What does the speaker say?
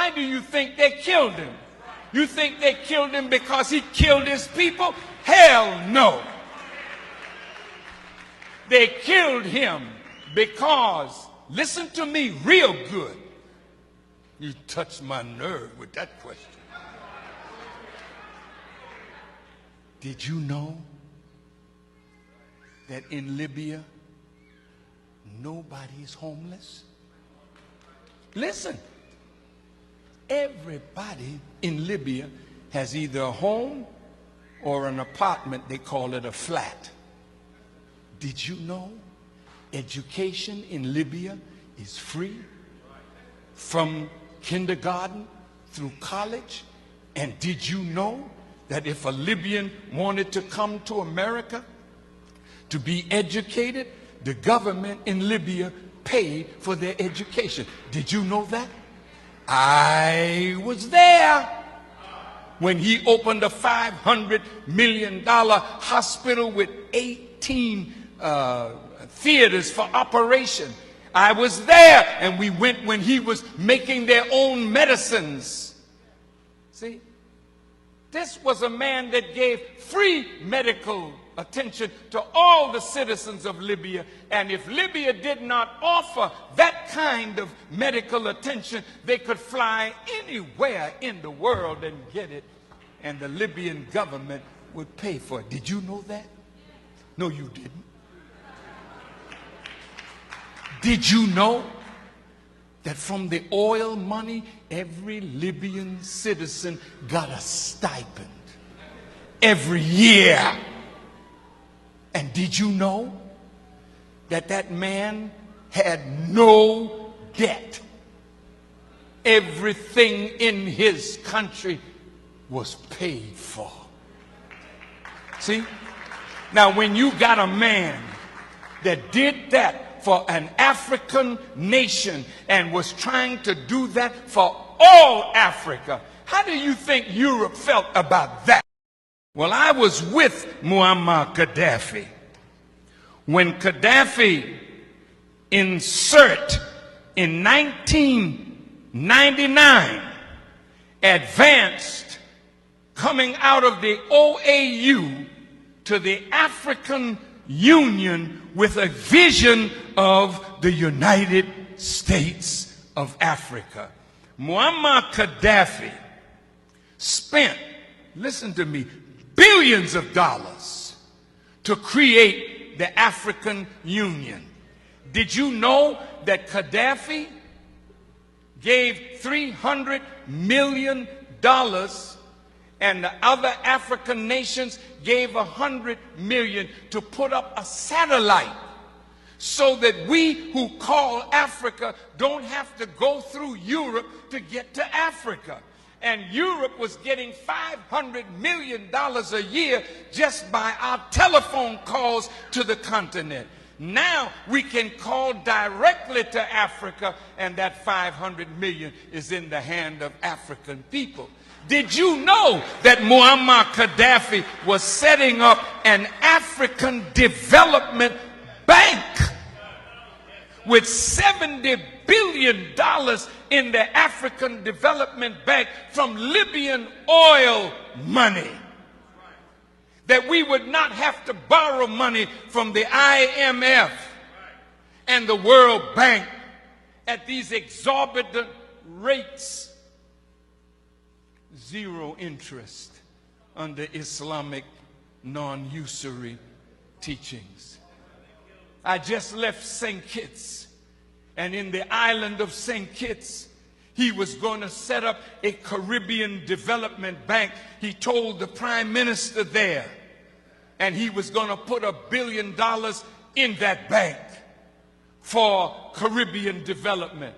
why do you think they killed him? You think they killed him because he killed his people? Hell no. They killed him because, listen to me real good. You touched my nerve with that question. Did you know that in Libya, nobody's homeless? Listen, everybody in Libya has either a home or an apartment. They call it a flat. Did you know education in Libya is free from kindergarten through college? And did you know that if a Libyan wanted to come to America to be educated, the government in Libya paid for their education? Did you know that? I was there when he opened a $500 million hospital with 18 theaters for operation. I was there, and we went when he was making their own medicines. See, this was a man that gave free medical attention to all the citizens of Libya. And if Libya did not offer that kind of medical attention, they could fly anywhere in the world and get it, and the Libyan government would pay for it. Did you know that? No, you didn't. Did you know that from the oil money, every Libyan citizen got a stipend every year? And did you know that that man had no debt? Everything in his country was paid for. See? Now, when you got a man that did that for an African nation and was trying to do that for all Africa, how do you think Europe felt about that? Well, I was with Muammar Gaddafi when Gaddafi insert in 1999 advanced coming out of the OAU to the African Union with a vision of the United States of Africa. Muammar Gaddafi spent, listen to me, billions of dollars to create the African Union. Did you know that Gaddafi gave $300 million and the other African nations gave $100 million to put up a satellite so that we who call Africa don't have to go through Europe to get to Africa? And Europe was getting $500 million a year just by our telephone calls to the continent. Now we can call directly to Africa, and that $500 million is in the hand of African people. Did you know that Muammar Gaddafi was setting up an African development bank with $70 billion in the African Development Bank from Libyan oil money? That we would not have to borrow money from the IMF and the World Bank at these exorbitant rates. Zero interest under Islamic non-usury teachings. I just left St. Kitts, and in the island of St. Kitts, he was going to set up a Caribbean development bank. He told the prime minister there, and he was going to put $1 billion in that bank for Caribbean development.